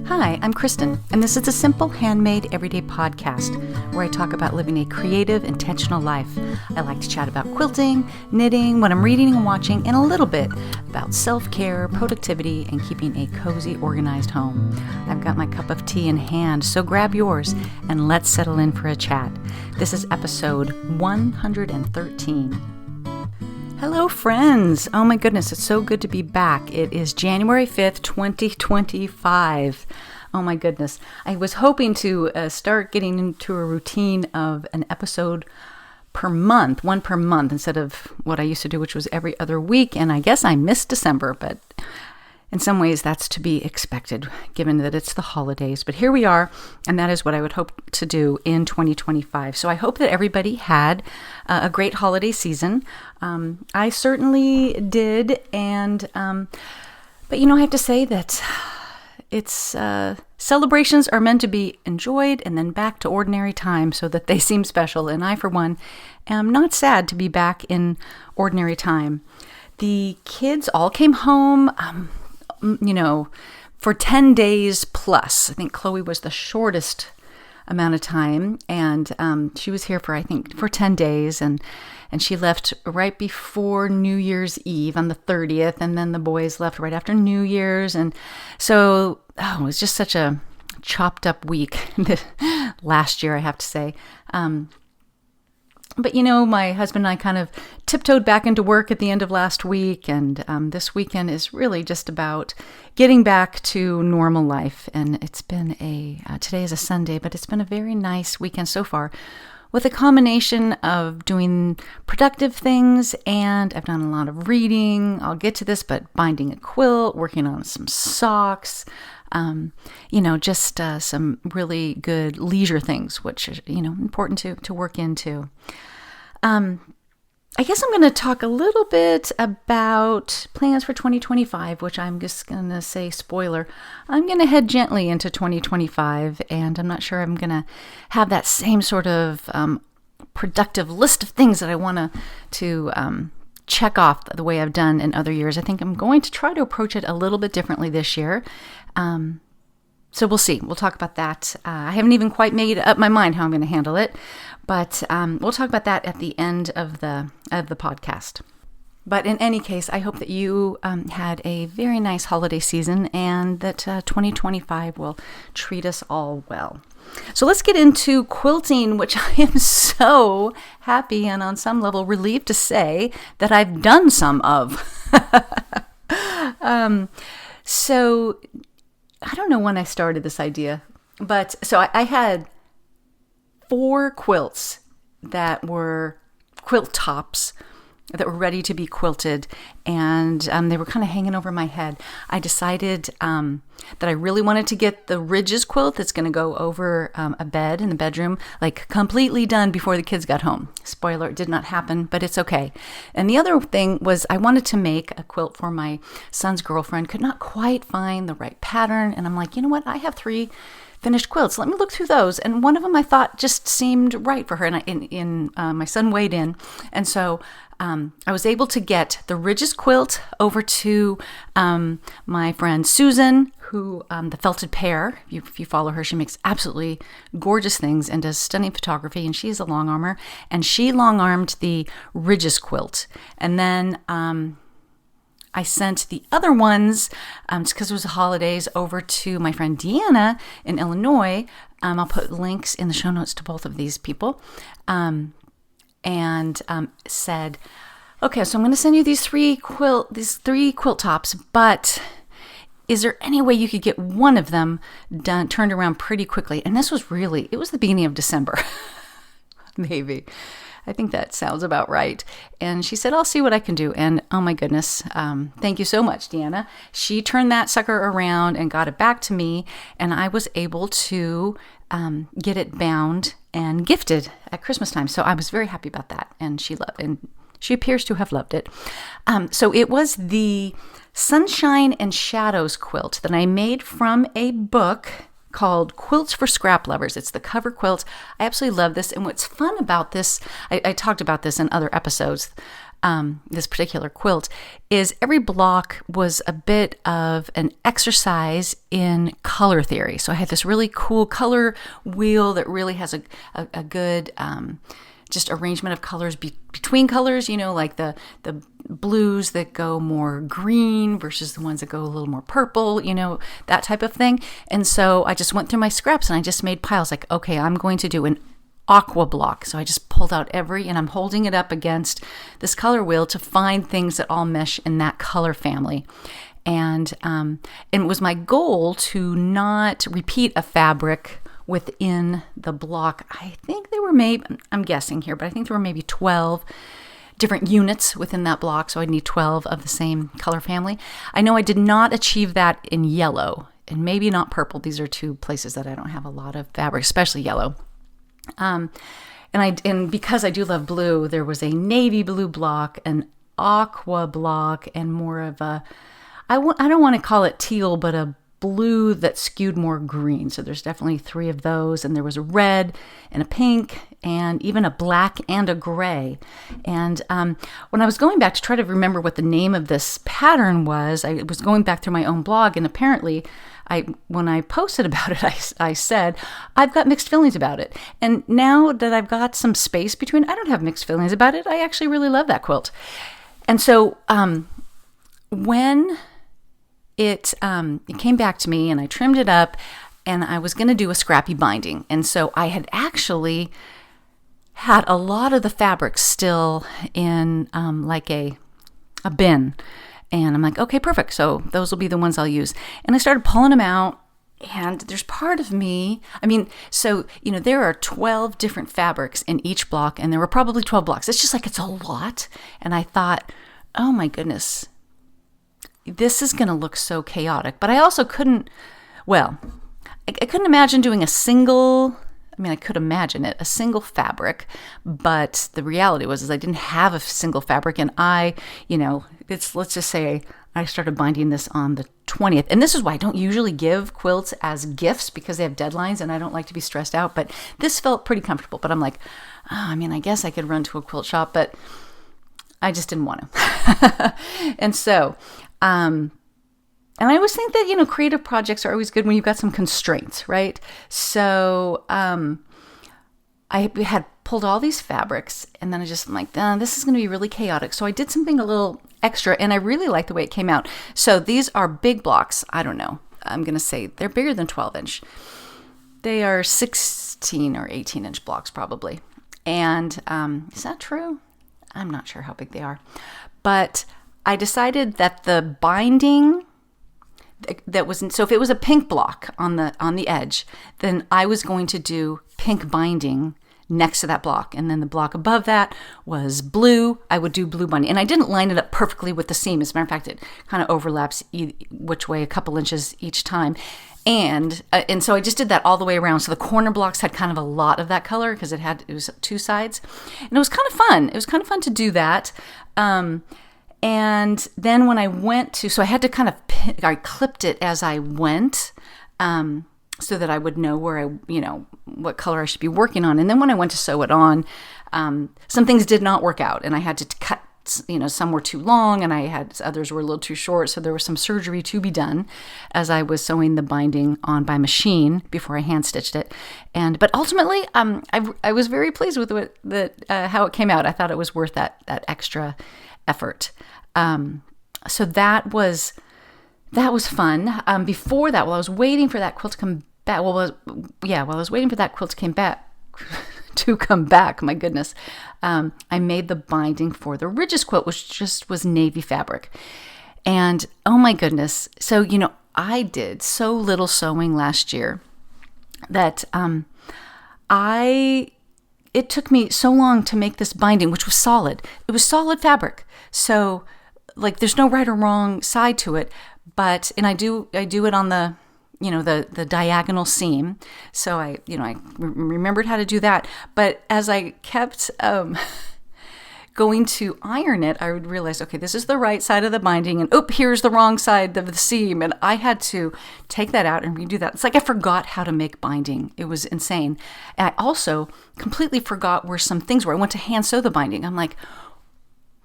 Hi, I'm Kristen, and this is the Simple Handmade Everyday Podcast, where I talk about living a creative, intentional life. I like to chat about quilting, knitting, what I'm reading and watching, and a little bit about self-care, productivity, and keeping a cozy, organized home. I've got my cup of tea in hand, so grab yours, and let's settle in for a chat. This is episode 113. Hello, friends. Oh my goodness, it's so good to be back. It is January 5th, 2025. Oh my goodness. I was hoping to start getting into a routine of an episode per month, one per month, instead of what I used to do, which was every other week. And I guess I missed December, but in some ways that's to be expected, given that it's the holidays. But here we are, and that is what I would hope to do in 2025. So I hope that everybody had a great holiday season. I certainly did, and but I have to say that it's celebrations are meant to be enjoyed and then back to ordinary time so that they seem special. And I, for one, am not sad to be back in ordinary time. The kids all came home, for 10 days plus. I think Chloe was the shortest amount of time, and she was here for 10 days, and she left right before New Year's Eve on the 30th, and then the boys left right after New Year's, and so it was just such a chopped up week last year, I have to say. But my husband and I kind of tiptoed back into work at the end of last week, and this weekend is really just about getting back to normal life. And it's been today is a Sunday, but it's been a very nice weekend so far, with a combination of doing productive things, and I've done a lot of reading. I'll get to this, but binding a quilt, working on some socks, just some really good leisure things, which is, important to work into. I guess I'm going to talk a little bit about plans for 2025, which I'm just going to say, spoiler, I'm going to head gently into 2025, and I'm not sure I'm going to have that same sort of productive list of things that I want to check off the way I've done in other years. I think I'm going to try to approach it a little bit differently this year. So we'll see. We'll talk about that. I haven't even quite made up my mind how I'm going to handle it, but we'll talk about that at the end of the podcast. But in any case, I hope that you had a very nice holiday season, and that 2025 will treat us all well. So let's get into quilting, which I am so happy and on some level relieved to say that I've done some of. So I don't know when I started this idea, but so I had 4 quilts that were quilt tops that were ready to be quilted, and they were kind of hanging over my head. I decided that I really wanted to get the Ridges quilt that's going to go over a bed in the bedroom, like completely done before the kids got home. Spoiler, it did not happen, but it's okay. And the other thing was I wanted to make a quilt for my son's girlfriend, could not quite find the right pattern, and I'm like, you know what, I have 3 finished quilts. Let me look through those. And one of them I thought just seemed right for her. And my son weighed in. And so I was able to get the Ridges quilt over to my friend Susan, who the Felted Pear. If you follow her, she makes absolutely gorgeous things and does stunning photography. And she is a long armer. And she long armed the Ridges quilt. And then I sent the other ones, just because it was the holidays, over to my friend Deanna in Illinois. I'll put links in the show notes to both of these people. And said, okay, so I'm going to send you these three quilt tops, but is there any way you could get one of them turned around pretty quickly? And it was the beginning of December, maybe. I think that sounds about right. And she said, I'll see what I can do. And oh my goodness, thank you so much, Deanna. She turned that sucker around and got it back to me, and I was able to get it bound and gifted at Christmas time. So I was very happy about that, and she appears to have loved it. So it was the Sunshine and Shadows quilt that I made from a book called Quilts for Scrap Lovers. It's the cover quilt. I absolutely love this. And what's fun about this, I talked about this in other episodes, this particular quilt, is every block was a bit of an exercise in color theory. So I had this really cool color wheel that really has a good just arrangement of colors between colors, like the blues that go more green versus the ones that go a little more purple, that type of thing. And so I just went through my scraps and I just made piles like, okay, I'm going to do an aqua block. So I just pulled out and I'm holding it up against this color wheel to find things that all mesh in that color family. And it was my goal to not repeat a fabric within the block. I think there were I'm guessing here, but I think there were maybe 12 different units within that block. So I'd need 12 of the same color family. I know I did not achieve that in yellow and maybe not purple. These are two places that I don't have a lot of fabric, especially yellow. And because I do love blue, there was a navy blue block, an aqua block, and more of I don't want to call it teal, but a blue that skewed more green. So there's definitely 3 of those. And there was a red and a pink and even a black and a gray. And when I was going back to try to remember what the name of this pattern was, I was going back through my own blog, and apparently when I posted about it, I said, I've got mixed feelings about it. And now that I've got some space between, I don't have mixed feelings about it. I actually really love that quilt. And so when it came back to me and I trimmed it up and I was going to do a scrappy binding. And so I had actually had a lot of the fabric still in like a bin. And I'm like, okay, perfect. So those will be the ones I'll use. And I started pulling them out. And there's part of me, there are 12 different fabrics in each block, and there were probably 12 blocks. It's just like, it's a lot. And I thought, oh my goodness, this is going to look so chaotic. But I also couldn't imagine doing I could imagine it, a single fabric, but the reality was I didn't have a single fabric, and let's just say I started binding this on the 20th. And this is why I don't usually give quilts as gifts, because they have deadlines and I don't like to be stressed out, but this felt pretty comfortable. But I'm like, I guess I could run to a quilt shop, but I just didn't want to. And so, and I always think that, creative projects are always good when you've got some constraints, right? So I had pulled all these fabrics, and then I'm like, this is going to be really chaotic. So I did something a little extra, and I really like the way it came out. So these are big blocks. I don't know. I'm going to say they're bigger than 12 inch. They are 16 or 18 inch blocks probably. And is that true? I'm not sure how big they are. But I decided that the binding so if it was a pink block on the edge, then I was going to do pink binding next to that block. And then the block above that was blue. I would do blue binding. And I didn't line it up perfectly with the seam. As a matter of fact, it kind of overlaps which way a couple inches each time. And so I just did that all the way around. So the corner blocks had kind of a lot of that color because it was 2 sides. And it was kind of fun. It was kind of fun to do that. And then when I went to, so I had to I clipped it as I went, so that I would know what color I should be working on. And then when I went to sew it on, some things did not work out, and I had to cut, some were too long and others were a little too short. So there was some surgery to be done as I was sewing the binding on by machine before I hand stitched it. But ultimately, I was very pleased with how it came out. I thought it was worth that extra effort. So that was fun. Before that, while I was waiting for that quilt to come back, while I was waiting for that quilt to come back, my goodness, I made the binding for the Ridges quilt, which just was navy fabric. And oh my goodness. So, I did so little sewing last year that, it took me so long to make this binding, which was solid. It was solid fabric. So there's no right or wrong side to it, and I do it on the, the diagonal seam. So I remembered how to do that. But as I kept going to iron it, I would realize, okay, this is the right side of the binding, and here's the wrong side of the seam. And I had to take that out and redo that. It's like I forgot how to make binding. It was insane. And I also completely forgot where some things were. I went to hand sew the binding. I'm like,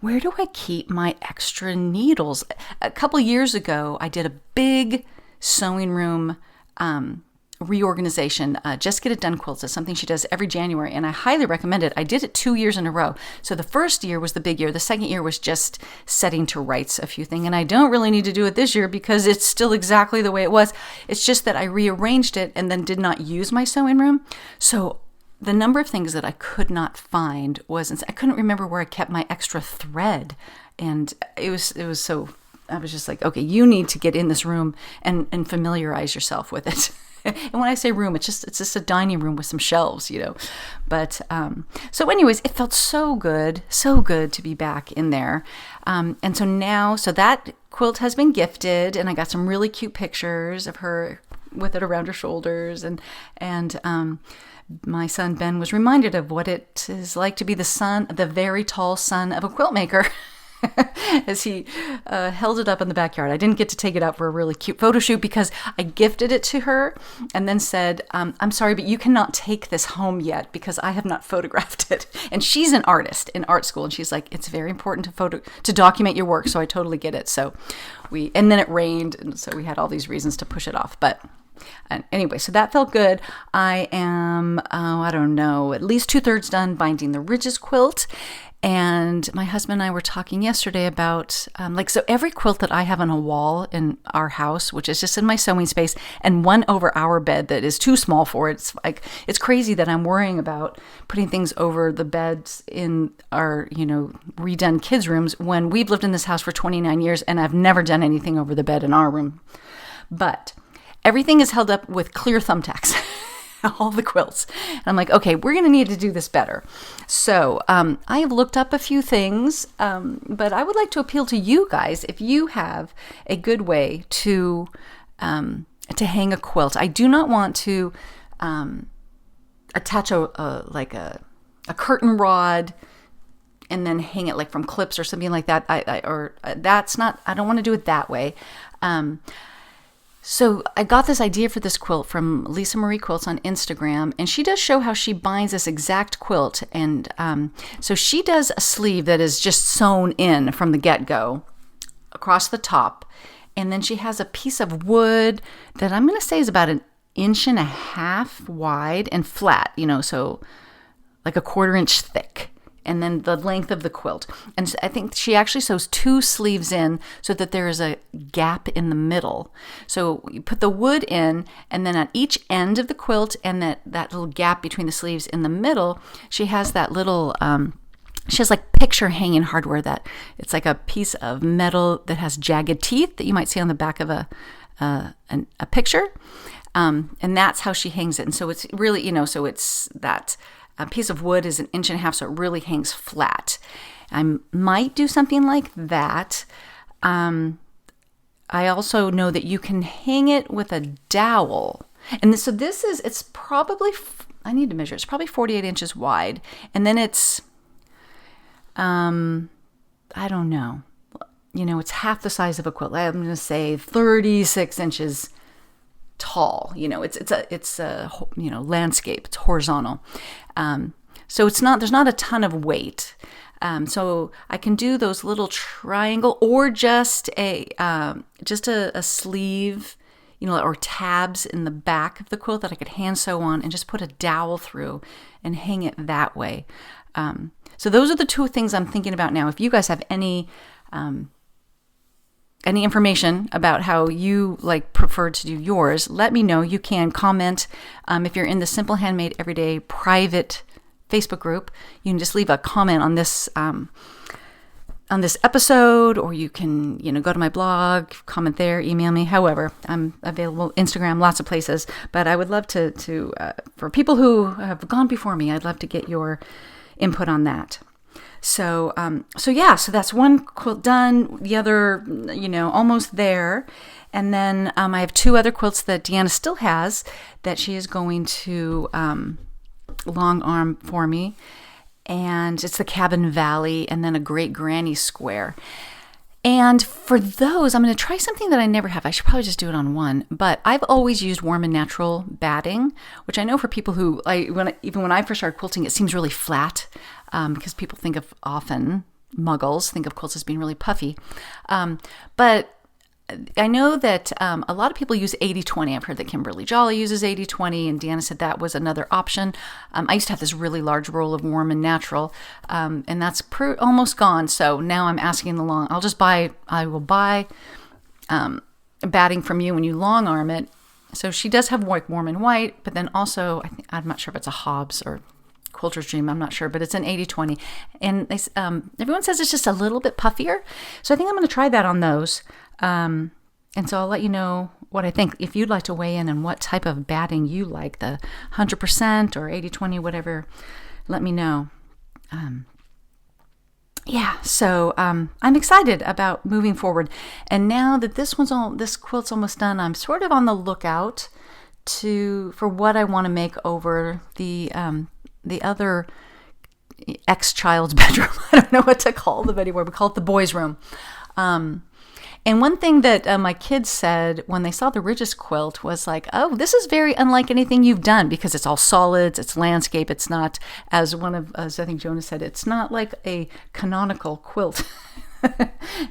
where do I keep my extra needles? A couple years ago, I did a big sewing room reorganization. Just Get It Done Quilts is something she does every January, and I highly recommend it. I did it 2 years in a row. So the first year was the big year. The second year was just setting to rights a few things, and I don't really need to do it this year because it's still exactly the way it was. It's just that I rearranged it and then did not use my sewing room. So the number of things that I could not find was, I couldn't remember where I kept my extra thread. And it was so, I was just like, okay, you need to get in this room and familiarize yourself with it. And when I say room, it's just a dining room with some shelves, But, so anyways, it felt so good to be back in there. And so now, that quilt has been gifted, and I got some really cute pictures of her with it around her shoulders, and my son Ben was reminded of what it is like to be the very tall son of a quilt maker as he held it up in the backyard. I didn't get to take it out for a really cute photo shoot because I gifted it to her and then said, I'm sorry, but you cannot take this home yet because I have not photographed it. And she's an artist in art school, and she's like, it's very important to document your work, so I totally get it. So and then it rained, and so we had all these reasons to push it off, but anyway, so that felt good. I am, I don't know, at least 2/3 done binding the Ridges quilt. And my husband and I were talking yesterday about, so every quilt that I have on a wall in our house, which is just in my sewing space, and one over our bed that is too small for it. It's crazy that I'm worrying about putting things over the beds in our, redone kids' rooms when we've lived in this house for 29 years and I've never done anything over the bed in our room. But everything is held up with clear thumbtacks, all the quilts. And I'm like, okay, we're going to need to do this better. So I have looked up a few things, but I would like to appeal to you guys if you have a good way to hang a quilt. I do not want to attach a curtain rod and then hang it from clips or something like that. I don't want to do it that way. So I got this idea for this quilt from Lisa Marie Quilts on Instagram, and she does show how she binds this exact quilt. And so she does a sleeve that is just sewn in from the get-go across the top. And then she has a piece of wood that I'm going to say is about 1.5 inches wide and flat, so like 1/4 inch thick. And then the length of the quilt. And I think she actually sews 2 sleeves in so that there is a gap in the middle. So you put the wood in, and then at each end of the quilt and that little gap between the sleeves in the middle, she has that little, she has picture hanging hardware that it's like a piece of metal that has jagged teeth that you might see on the back of a picture. And that's how she hangs it. And so it's really, so it's that a piece of wood is 1.5 inches, so it really hangs flat. I might do something like that. I also know that you can hang it with a dowel. And so it's probably, I need to measure, it's probably 48 inches wide. And then it's, I don't know, it's half the size of a quilt. I'm going to say 36 inches tall. It's a landscape. It's horizontal. So there's not a ton of weight. So I can do those little triangle or just a sleeve, or tabs in the back of the quilt that I could hand sew on and just put a dowel through and hang it that way. So those are the 2 things I'm thinking about now. If you guys have any information about how you prefer to do yours, let me know. You can comment if you're in the Simple Handmade Everyday private Facebook group. You can just leave a comment on this episode, or you can go to my blog, comment there, email me. However, I'm available Instagram, lots of places. But I would love to for people who have gone before me, I'd love to get your input on that. So that's one quilt done, the other, almost there. And then I have 2 other quilts that Deanna still has that she is going to long arm for me. And it's the Cabin Valley and then a Great Granny Square. And for those, I'm going to try something that I never have. I should probably just do it on one. But I've always used warm and natural batting, which I know for people who, even when I first started quilting, it seems really flat because people think of often muggles. Think of quilts as being really puffy. But I know that a lot of people use 80-20. I've heard that Kimberly Jolly uses 80-20, and Deanna said that was another option. I used to have this really large roll of Warm and Natural, and that's almost gone. So now I'm asking I will buy batting from you when you long arm it. So she does have Warm and White, but then also, I'm not sure if it's a Hobbs or Quilter's Dream, I'm not sure, but it's an 80-20. And everyone says it's just a little bit puffier. So I think I'm going to try that on those. And so I'll let you know what I think. If you'd like to weigh in on what type of batting you like, the 100% or 80-20, whatever, let me know. So I'm excited about moving forward. And now that this quilt's almost done, I'm sort of on the lookout for what I want to make over the other ex-child's bedroom. I don't know what to call them anymore. We call it the boys' room. And one thing that my kids said when they saw the Ridges quilt was like, oh, this is very unlike anything you've done, because it's all solids, it's landscape, it's not, as I think Jonas said, it's not like a canonical quilt.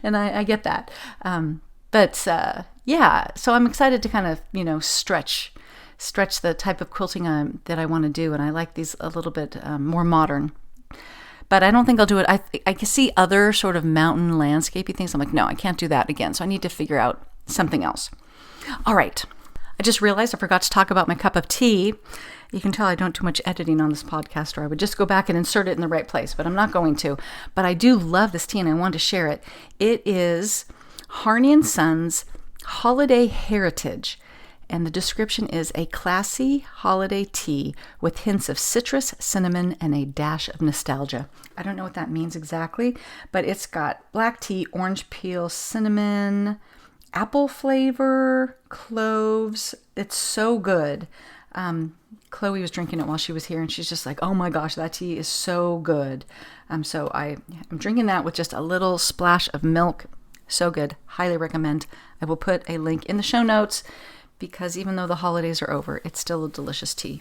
And I get that. So I'm excited to kind of, stretch the type of quilting that I want to do. And I like these a little bit more modern. But I don't think I'll do it. I can see other sort of mountain landscapey things. I'm like, no, I can't do that again. So I need to figure out something else. All right. I just realized I forgot to talk about my cup of tea. You can tell I don't do much editing on this podcast, or I would just go back and insert it in the right place, but I'm not going to. But I do love this tea, and I wanted to share it. It is Harney & Sons Holiday Heritage. And the description is a classy holiday tea with hints of citrus, cinnamon, and a dash of nostalgia. I don't know what that means exactly, but it's got black tea, orange peel, cinnamon, apple flavor, cloves. It's so good. Chloe was drinking it while she was here, and she's just like, oh my gosh, that tea is so good. So I'm drinking that with just a little splash of milk. So good. Highly recommend. I will put a link in the show notes, because even though the holidays are over, it's still a delicious tea.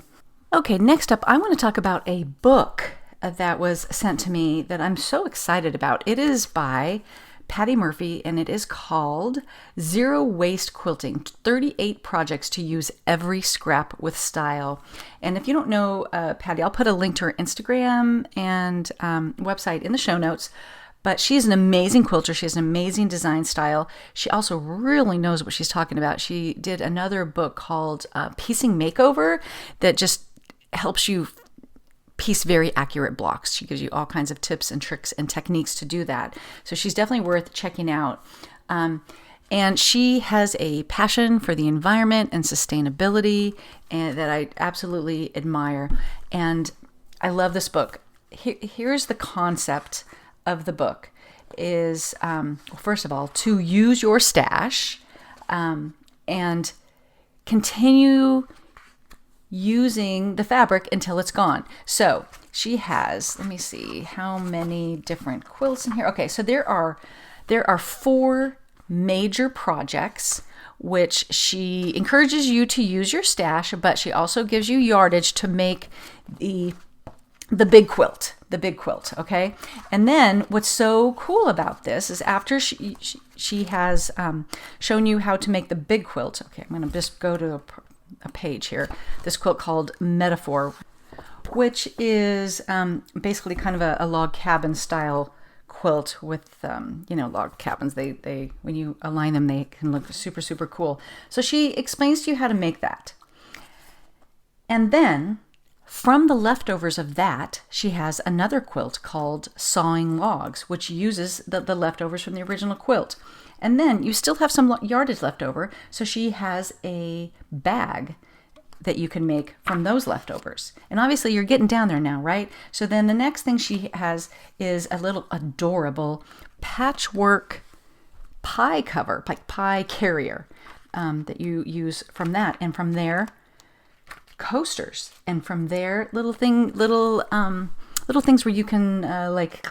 Okay, next up, I want to talk about a book that was sent to me that I'm so excited about. It is by Patty Murphy, and it is called Zero Waste Quilting, 38 Projects to Use Every Scrap with Style. And if you don't know Patty, I'll put a link to her Instagram and website in the show notes. But she's an amazing quilter. She has an amazing design style. She also really knows what she's talking about. She did another book called Piecing Makeover that just helps you piece very accurate blocks. She gives you all kinds of tips and tricks and techniques to do that. So she's definitely worth checking out. And she has a passion for the environment and sustainability, and that I absolutely admire. And I love this book. Here's the concept of the book is, first of all, to use your stash and continue using the fabric until it's gone. So she has, let me see how many different quilts in here. Okay, so there are 4 major projects which she encourages you to use your stash, but she also gives you yardage to make the big quilt, okay? And then what's so cool about this is after she has shown you how to make the big quilt. Okay, I'm going to just go to a page here. This quilt called Metaphor, which is basically kind of a log cabin style quilt with, log cabins. They when you align them, they can look super, super cool. So she explains to you how to make that. And then from the leftovers of that, she has another quilt called Sawing Logs, which uses the leftovers from the original quilt. And then you still have some yardage left over, so she has a bag that you can make from those leftovers. And obviously you're getting down there now, right? So then the next thing she has is a little adorable patchwork pie cover, like pie carrier, that you use from that. And from there, coasters, and from there little things where you can like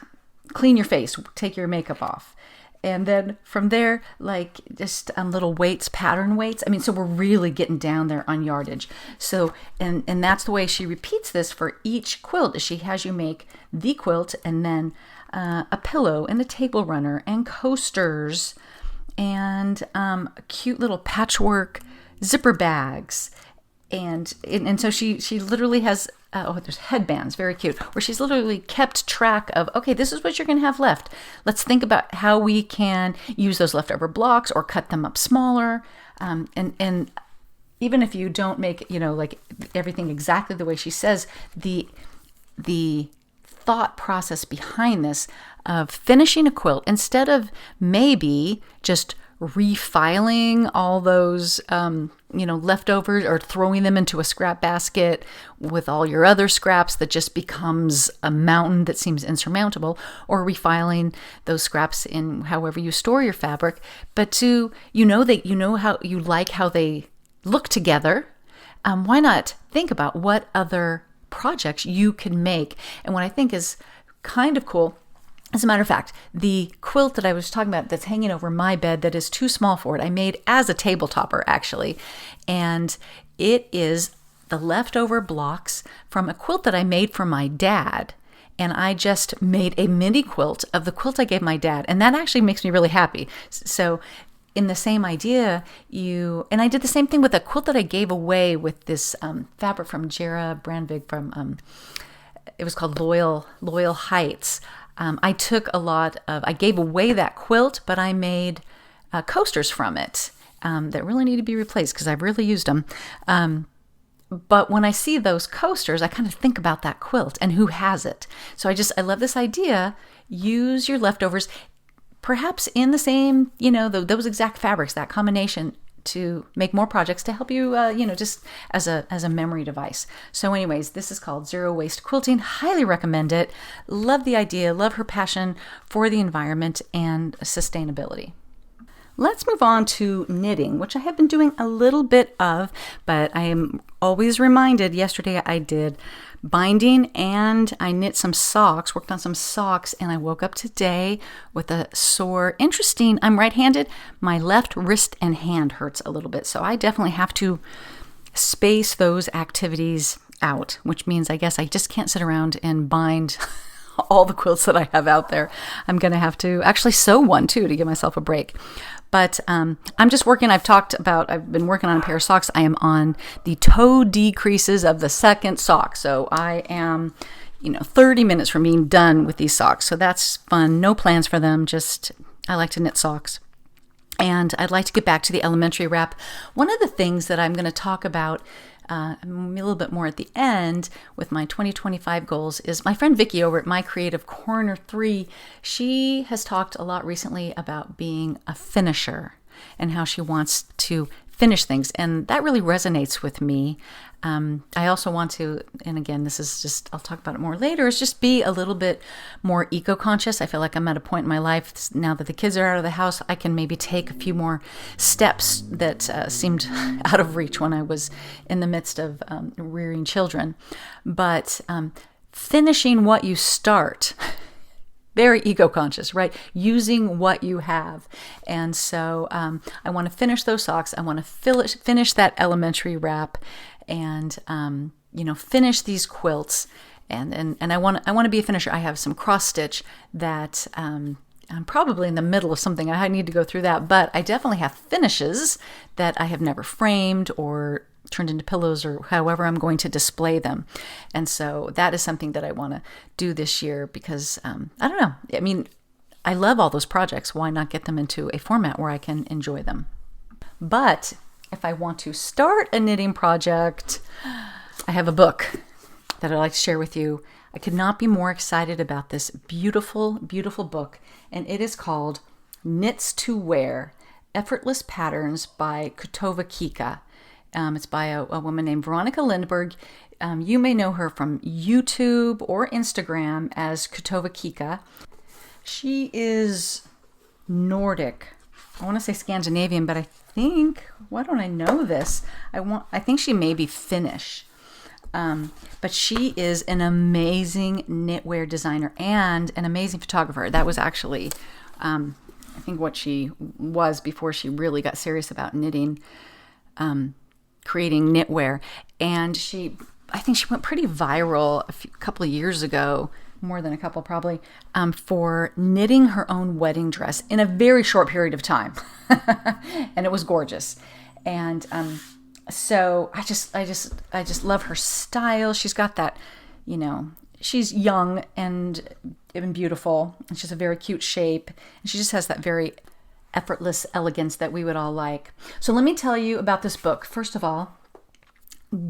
clean your face, take your makeup off, and then from there like just little weights, pattern weights. I mean, so we're really getting down there on yardage. So and that's the way she repeats this for each quilt, is she has you make the quilt and then a pillow and a table runner and coasters and cute little patchwork zipper bags. And so she literally has, there's headbands, very cute, where she's literally kept track of, okay, this is what you're going to have left. Let's think about how we can use those leftover blocks or cut them up smaller. And even if you don't make, like everything exactly the way she says, the thought process behind this of finishing a quilt, instead of maybe just refiling all those, leftovers or throwing them into a scrap basket with all your other scraps that just becomes a mountain that seems insurmountable, or refiling those scraps in however you store your fabric, but how you like how they look together. Why not think about what other projects you can make? And what I think is kind of cool, as a matter of fact, the quilt that I was talking about that's hanging over my bed that is too small for it, I made as a table topper, actually. And it is the leftover blocks from a quilt that I made for my dad. And I just made a mini quilt of the quilt I gave my dad. And that actually makes me really happy. So in the same idea, and I did the same thing with a quilt that I gave away with this fabric from Jera Brandvig from, it was called Loyal Heights. I took I gave away that quilt, but I made coasters from it that really need to be replaced because I've really used them. But when I see those coasters, I kind of think about that quilt and who has it. So I love this idea. Use your leftovers, perhaps in the same, those exact fabrics, that combination, to make more projects to help you, just as a memory device. So anyways, this is called Zero Waste Quilting. Highly recommend it. Love the idea, love her passion for the environment and sustainability. Let's move on to knitting, which I have been doing a little bit of, but I am always reminded. Yesterday I did binding and I knit some socks, worked on some socks, and I woke up today with a sore. Interesting, I'm right-handed. My left wrist and hand hurts a little bit, so I definitely have to space those activities out, which means I guess I just can't sit around and bind all the quilts that I have out there. I'm going to have to actually sew one too to give myself a break. But I'm just working. I've been working on a pair of socks. I am on the toe decreases of the second sock. So I am, 30 minutes from being done with these socks. So that's fun. No plans for them. I like to knit socks. And I'd like to get back to the elementary wrap. One of the things that I'm going to talk about a little bit more at the end with my 2025 goals is my friend Vicky over at My Creative Corner 3. She has talked a lot recently about being a finisher and how she wants to finish things. And that really resonates with me. I also want to, and again, this is just, I'll talk about it more later, is just be a little bit more eco-conscious. I feel like I'm at a point in my life now that the kids are out of the house, I can maybe take a few more steps that seemed out of reach when I was in the midst of rearing children. But finishing what you start, very eco-conscious, right? Using what you have. And so I want to finish those socks. I want to finish that elementary wrap and, finish these quilts. And I want to be a finisher. I have some cross stitch that I'm probably in the middle of something. I need to go through that, but I definitely have finishes that I have never framed or turned into pillows or however I'm going to display them. And so that is something that I want to do this year because, I don't know. I mean, I love all those projects. Why not get them into a format where I can enjoy them? But if I want to start a knitting project, I have a book that I'd like to share with you. I could not be more excited about this beautiful, beautiful book. And it is called Knits to Wear, Effortless Patterns by Kutova Kika. It's by a woman named Veronica Lindberg. You may know her from YouTube or Instagram as Kutova Kika. She is Nordic. I want to say Scandinavian, but I think, why don't I know this? I think she may be Finnish. But she is an amazing knitwear designer and an amazing photographer. That was actually, I think, what she was before she really got serious about knitting, creating knitwear. And I think she went pretty viral a couple of years ago more than a couple probably, for knitting her own wedding dress in a very short period of time. And it was gorgeous. And so I just love her style. She's got that, she's young and beautiful, and she's a very cute shape, and she just has that very effortless elegance that we would all like. So let me tell you about this book. First of all,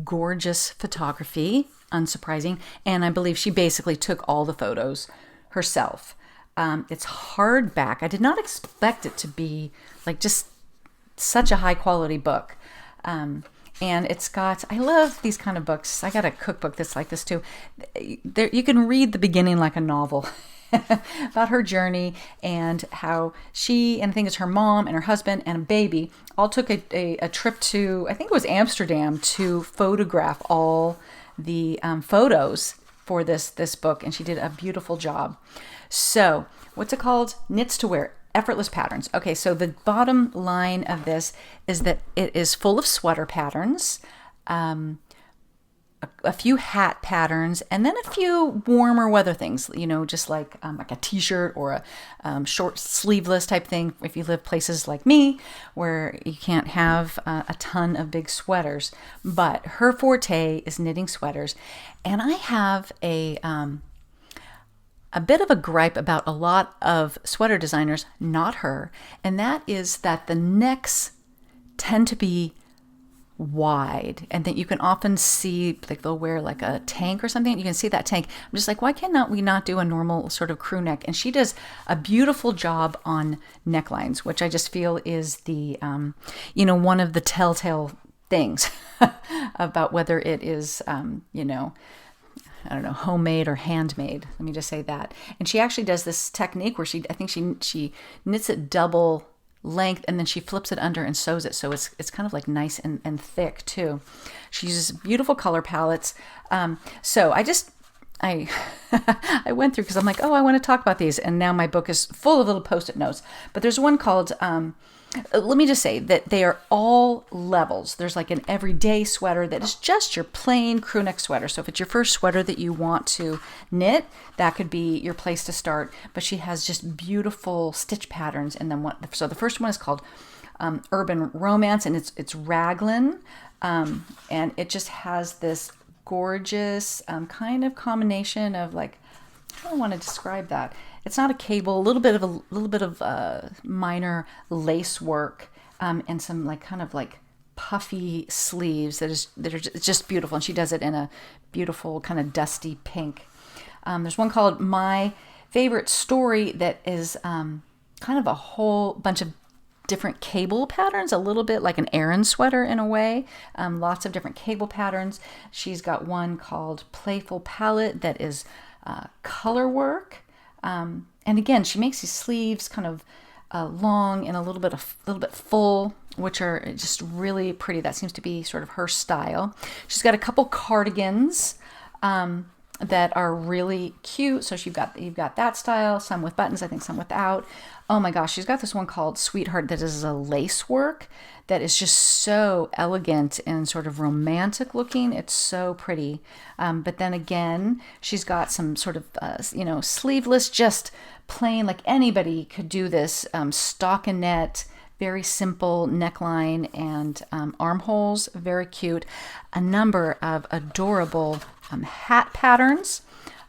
gorgeous photography, unsurprising, and I believe she basically took all the photos herself. It's hardback. I did not expect it to be like just such a high quality book. And it's got, I love these kind of books. I got a cookbook that's like this too. There, you can read the beginning like a novel about her journey and how she, and I think it's her mom and her husband and a baby, all took a trip to, I think it was Amsterdam, to photograph all the photos for this book. And she did a beautiful job. So what's it called? Knits to Wear. Effortless patterns. Okay, so the bottom line of this is that it is full of sweater patterns, a few hat patterns, and then a few warmer weather things, just like a t-shirt or a short sleeveless type thing if you live places like me where you can't have a ton of big sweaters. But her forte is knitting sweaters, and I have a bit of a gripe about a lot of sweater designers, not her, and that is that the necks tend to be wide, and that you can often see, like they'll wear like a tank or something, you can see that tank. I'm just like, why cannot we not do a normal sort of crew neck? And she does a beautiful job on necklines, which I just feel is the, one of the telltale things about whether it is, I don't know, homemade or handmade. Let me just say that. And she actually does this technique where she knits it double length, and then she flips it under and sews it. So it's kind of like nice and thick too. She uses beautiful color palettes. So I went through because I'm like, I want to talk about these. And now my book is full of little Post-it notes. But there's one called, let me just say that they are all levels. There's like an everyday sweater that is just your plain crew neck sweater. So if it's your first sweater that you want to knit, that could be your place to start. But she has just beautiful stitch patterns. And then so the first one is called Urban Romance, and it's raglan. And it just has this gorgeous kind of combination of like, I don't want to describe that. It's not a cable, a little bit of minor lace work, and some like kind of like puffy sleeves that are just beautiful. And she does it in a beautiful kind of dusty pink. There's one called My Favorite Story that is kind of a whole bunch of different cable patterns, a little bit like an Aran sweater in a way. Lots of different cable patterns. She's got one called Playful Palette that is color work. And again, she makes these sleeves kind of long and a little bit full, which are just really pretty. That seems to be sort of her style. She's got a couple cardigans that are really cute. So you've got that style, some with buttons, I think some without. Oh my gosh, she's got this one called Sweetheart that is a lace work that is just so elegant and sort of romantic looking. It's so pretty. But then again, she's got some sort of, sleeveless, just plain, like anybody could do this, stockinette, very simple neckline and armholes, very cute. A number of adorable hat patterns.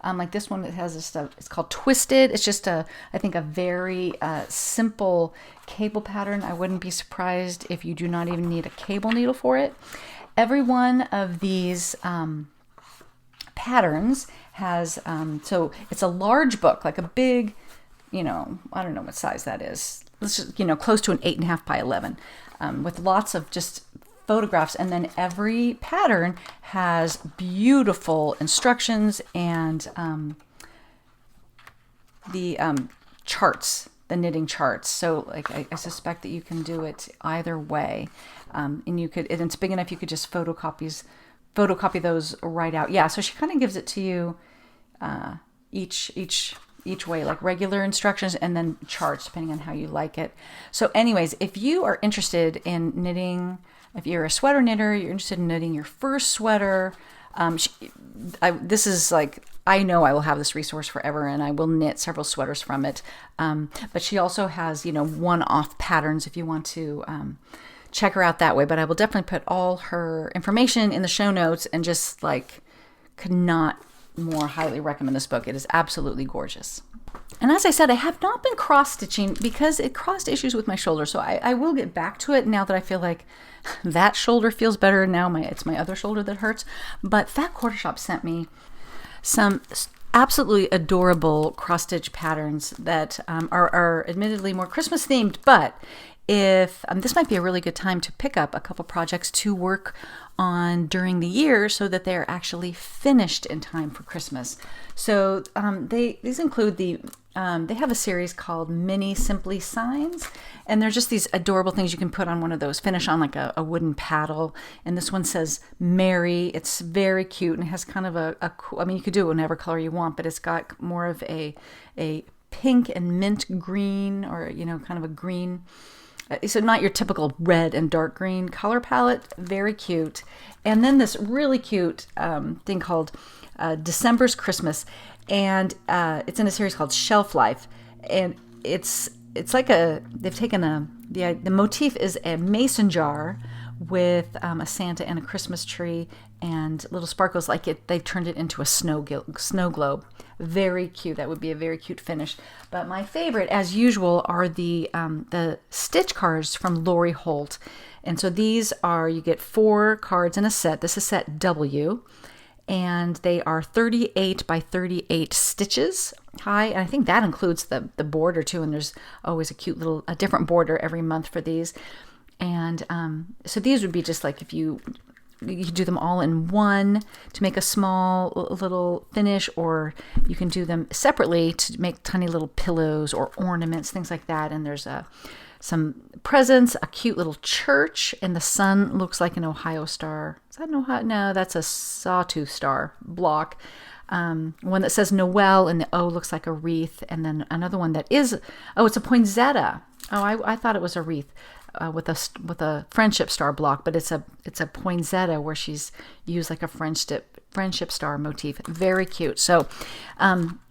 Like this one that has this stuff, it's called Twisted. It's just I think a very simple cable pattern. I wouldn't be surprised if you do not even need a cable needle for it. Every one of these patterns has, so it's a large book, like a big, I don't know what size that is. Let's just, close to an 8.5 by 11, with lots of just photographs, and then every pattern has beautiful instructions and the charts, the knitting charts. So like I suspect that you can do it either way, and it's big enough you could just photocopy those right out. Yeah, so she kind of gives it to you each way, like regular instructions and then charts depending on how you like it. So anyways, if you are interested in knitting, if you're a sweater knitter, you're interested in knitting your first sweater, this is like I know I will have this resource forever, and I will knit several sweaters from it. But she also has, one-off patterns if you want to check her out that way. But I will definitely put all her information in the show notes, and just could not more highly recommend this book. It is absolutely gorgeous. And as I said, I have not been cross-stitching because it caused issues with my shoulder. So I will get back to it now that I feel like that shoulder feels better. Now it's my other shoulder that hurts. But Fat Quarter Shop sent me some absolutely adorable cross-stitch patterns that are admittedly more Christmas themed. But if this might be a really good time to pick up a couple projects to work on during the year so that they're actually finished in time for Christmas. So these include they have a series called Mini Simply Signs, and they're just these adorable things you can put on one of those, finish on like a wooden paddle. And this one says Merry. It's very cute, and it has kind of a cool, you could do it whatever color you want, but it's got more of a pink and mint green, or kind of a green. So not your typical red and dark green color palette. Very cute. And then this really cute thing called December's Christmas, and it's in a series called Shelf Life, and it's like they've taken the motif is a mason jar with a Santa and a Christmas tree and little sparkles they've turned it into a snow globe. Very cute. That would be a very cute finish. But my favorite, as usual, are the stitch cards from Lori Holt. And so these you get 4 cards in a set. This is set W. And they are 38 by 38 stitches high. And I think that includes the border too. And there's always a different border every month for these. And so these would be just like if you do them all in one to make a small little finish, or you can do them separately to make tiny little pillows or ornaments, things like that. And there's some presents, a cute little church, and the sun looks like an Ohio star. Is that an Ohio? No, that's a sawtooth star block. One that says Noel, and the O looks like a wreath, and then another one that is, it's a poinsettia. I thought it was a wreath. With a friendship star block, but it's a poinsettia where she's used like a friendship star motif. Very cute. So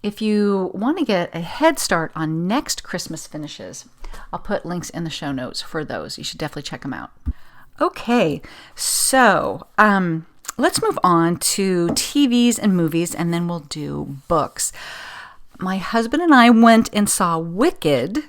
if you want to get a head start on next Christmas finishes, I'll put links in the show notes for those. You should definitely check them out. Okay, so let's move on to TVs and movies, and then we'll do books. My husband and I went and saw Wicked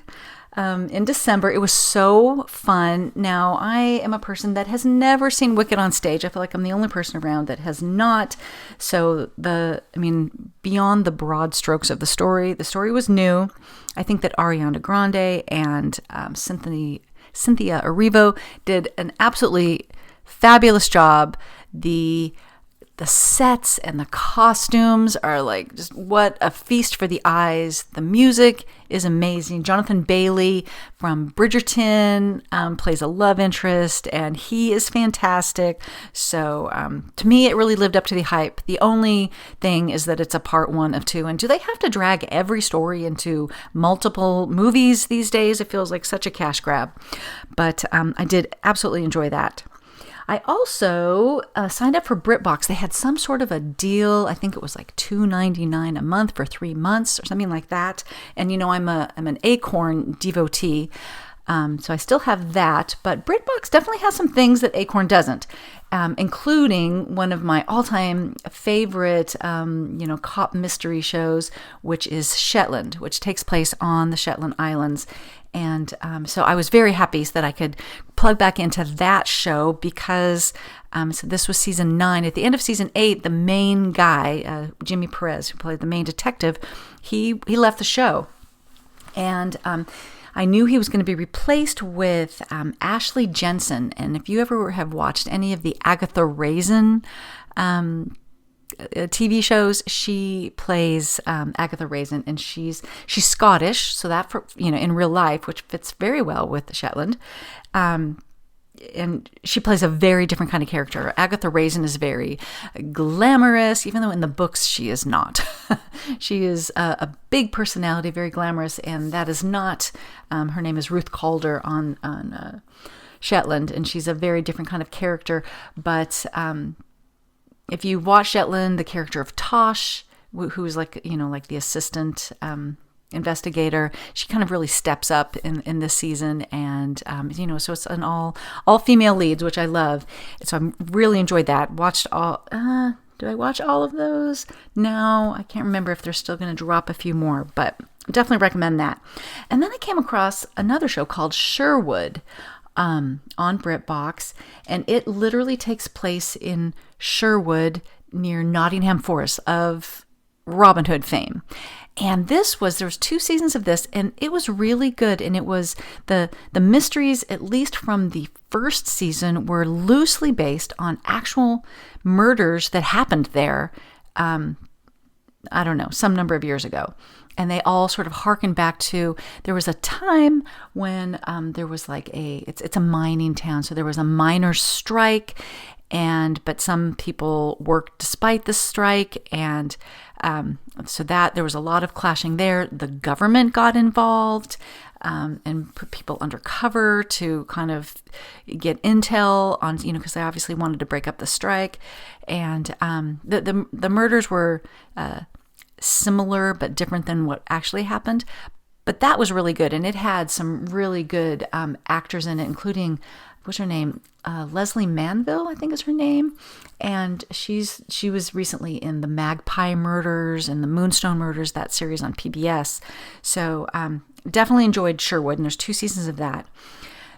in December. It was so fun. Now, I am a person that has never seen Wicked on stage. I feel like I'm the only person around that has not. So beyond the broad strokes of the story was new. I think that Ariana Grande and Cynthia Erivo did an absolutely fabulous job. The sets and the costumes are like just what a feast for the eyes. The music is amazing. Jonathan Bailey from Bridgerton plays a love interest, and he is fantastic. So to me, it really lived up to the hype. The only thing is that it's a part 1 of 2. And do they have to drag every story into multiple movies these days? It feels like such a cash grab. But I did absolutely enjoy that. I also signed up for BritBox. They had some sort of a deal. I think it was like $2.99 a month for 3 months or something like that. And I'm an Acorn devotee, so I still have that. But BritBox definitely has some things that Acorn doesn't, including one of my all-time favorite, cop mystery shows, which is Shetland, which takes place on the Shetland Islands. And so I was very happy that I could plug back into that show because so this was season 9. At the end of season 8, the main guy, Jimmy Perez, who played the main detective, he left the show. And I knew he was going to be replaced with Ashley Jensen. And if you ever have watched any of the Agatha Raisin TV shows, she plays Agatha Raisin, and she's Scottish, so that in real life, which fits very well with Shetland. And she plays a very different kind of character. Agatha Raisin is very glamorous, even though in the books she is not. She is a big personality, very glamorous, and that is not. Her name is Ruth Calder on Shetland, and she's a very different kind of character. But if you watch Shetland, the character of Tosh, who's like, like the assistant investigator. She kind of really steps up in this season, and so it's an all female leads, which I love. So I really enjoyed that. Watched all. Did I watch all of those? No, I can't remember if they're still going to drop a few more, but definitely recommend that. And then I came across another show called Sherwood on BritBox, and it literally takes place in Sherwood near Nottingham Forest of Robin Hood fame. And there's 2 seasons of this, and it was really good. And it was the mysteries, at least from the first season, were loosely based on actual murders that happened there. I don't know, some number of years ago. And they all sort of harken back to, there was a time when there was like it's a mining town. So there was a miners' strike, but some people worked despite the strike, and so that there was a lot of clashing there. The government got involved and put people undercover to kind of get intel on, because they obviously wanted to break up the strike. And the murders were similar but different than what actually happened. But that was really good, and it had some really good actors in it, including, what's her name? Leslie Manville, I think is her name. And she was recently in the Magpie Murders and the Moonstone Murders, that series on PBS. So definitely enjoyed Sherwood, and there's 2 seasons of that.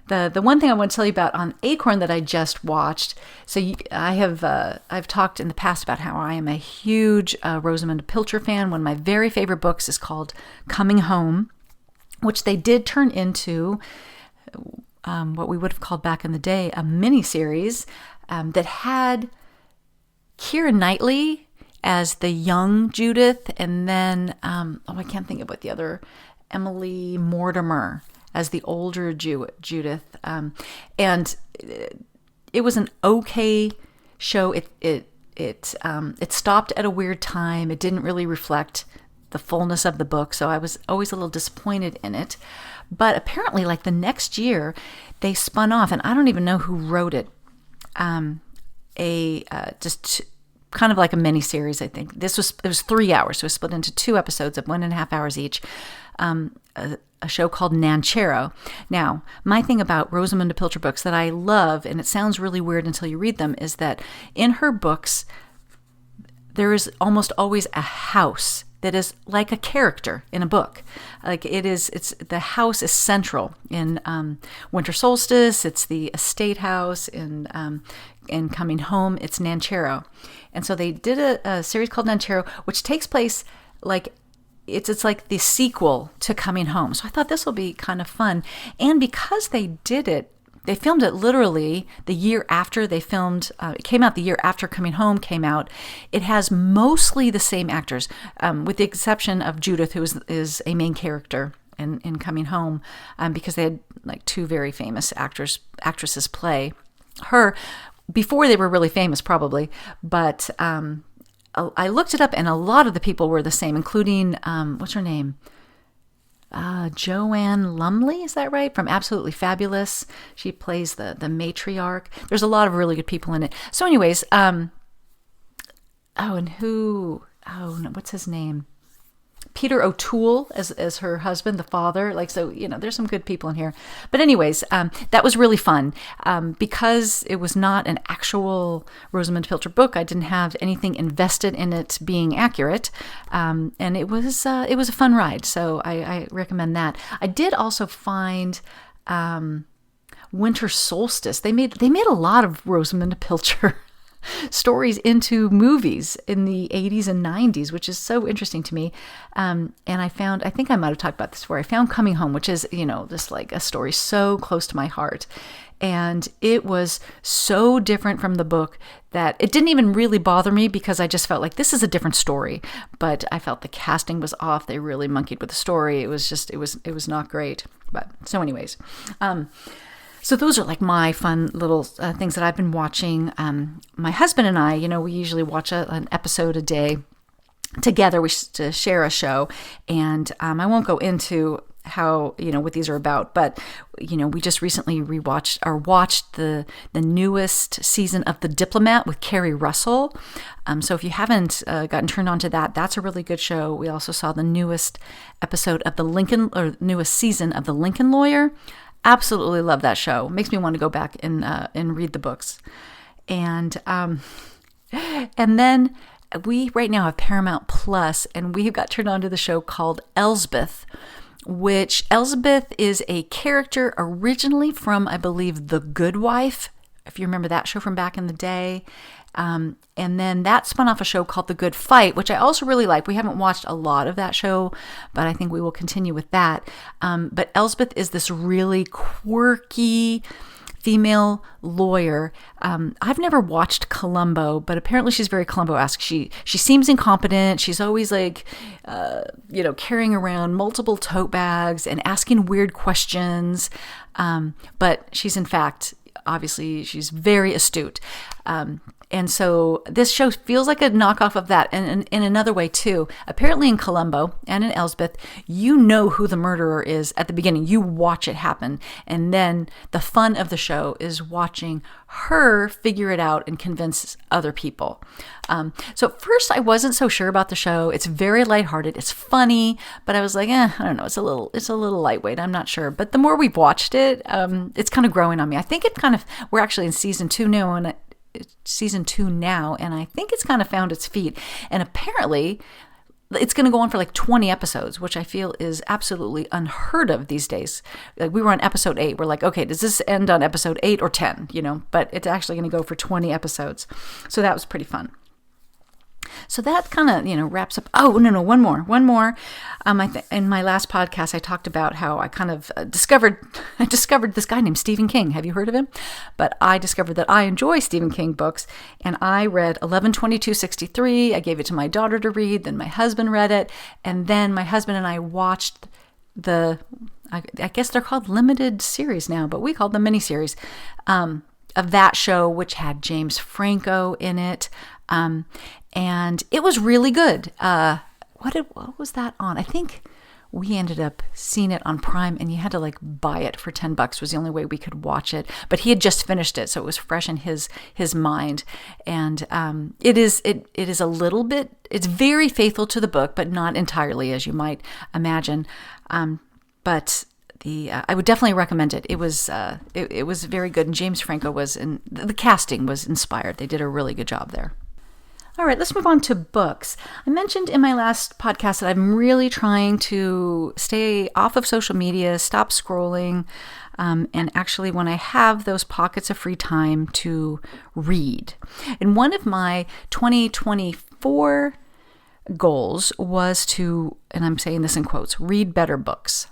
The one thing I want to tell you about on Acorn that I just watched. So I've talked in the past about how I am a huge Rosamund Pilcher fan. One of my very favorite books is called Coming Home, which they did turn into what we would have called back in the day a miniseries that had Keira Knightley as the young Judith, and then I can't think of what the other, Emily Mortimer as the older Judith, and it was an okay show. It stopped at a weird time. It didn't really reflect the fullness of the book, so I was always a little disappointed in it. But apparently, like the next year, they spun off, and I don't even know who wrote it. Just kind of like a mini series, I think. It was 3 hours, so it was split into 2 episodes of 1.5 hours each. A show called Nanchero. Now, my thing about Rosamund Pilcher books that I love, and it sounds really weird until you read them, is that in her books, there is almost always a house that is like a character in a book. Like it's the house is central in Winter Solstice. It's the estate house in Coming Home. It's Nanchero, and so they did a series called Nanchero, which takes place like it's like the sequel to Coming Home. So I thought this will be kind of fun, and because they did it. They filmed it literally the year after they filmed. It came out the year after Coming Home came out. It has mostly the same actors, with the exception of Judith, who is a main character in Coming Home, because they had like 2 very famous actresses play her before they were really famous, probably. But I looked it up, and a lot of the people were the same, including what's her name? Joanne Lumley, is that right? From Absolutely Fabulous. She plays the matriarch. There's a lot of really good people in it. So anyways, what's his name? Peter O'Toole as her husband, the father. Like, so, there's some good people in here. But anyways, that was really fun. Because it was not an actual Rosamund Pilcher book, I didn't have anything invested in it being accurate. And it was a fun ride. So I recommend that. I did also find Winter Solstice. They made a lot of Rosamund Pilcher stories into movies in the 80s and 90s, which is so interesting to me. And I think I might have talked about this before. I found Coming Home, which is, just like a story so close to my heart. And it was so different from the book that it didn't even really bother me, because I just felt like this is a different story. But I felt the casting was off. They really monkeyed with the story. It was not great. But so anyways, so those are like my fun little things that I've been watching. My husband and I, we usually watch an episode a day together. We share a show, and I won't go into how, what these are about. But, we just recently watched the newest season of The Diplomat with Kerry Russell. So if you haven't gotten turned on to that, that's a really good show. We also saw the newest episode of newest season of The Lincoln Lawyer. Absolutely love that show. Makes me want to go back and read the books. And then we right now have Paramount Plus, and we got turned on to the show called Elsbeth, which Elsbeth is a character originally from, I believe, The Good Wife, if you remember that show from back in the day. And then that spun off a show called The Good Fight, which I also really like. We haven't watched a lot of that show, but I think we will continue with that. But Elsbeth is this really quirky female lawyer. I've never watched Columbo, but apparently she's very Columbo-esque. She seems incompetent. She's always like, carrying around multiple tote bags and asking weird questions. But she's in fact, obviously, she's very astute. And so this show feels like a knockoff of that. And in another way, too, apparently in Columbo and in Elsbeth, you know who the murderer is at the beginning. You watch it happen. And then the fun of the show is watching her figure it out and convince other people. So at first, I wasn't so sure about the show. It's very lighthearted. It's funny. But I was like, I don't know. It's a little lightweight. I'm not sure. But the more we've watched it, it's kind of growing on me. I think we're actually in season 2 now, and I think it's kind of found its feet. And apparently it's going to go on for like 20 episodes, which I feel is absolutely unheard of these days. Like we were on episode 8. We're like, okay, does this end on episode 8 or 10? But it's actually going to go for 20 episodes. So that was pretty fun. So that kind of, wraps up. Oh, no, one more. In my last podcast, I talked about how I kind of discovered this guy named Stephen King. Have you heard of him? But I discovered that I enjoy Stephen King books, and I read 11/22/63. I gave it to my daughter to read. Then my husband read it, and then my husband and I watched I guess they're called limited series now, but we called them miniseries, of that show, which had James Franco in it. And it was really good. What was that on? I think we ended up seeing it on Prime, and you had to like buy it for $10 was the only way we could watch it. But he had just finished it, so it was fresh in his mind. And it is a little bit. It's very faithful to the book, but not entirely, as you might imagine. But I would definitely recommend it. It was very good, and James Franco the casting was inspired. They did a really good job there. All right, let's move on to books. I mentioned in my last podcast that I'm really trying to stay off of social media, stop scrolling, and actually when I have those pockets of free time to read. And one of my 2024 goals was to, and I'm saying this in quotes, read better books.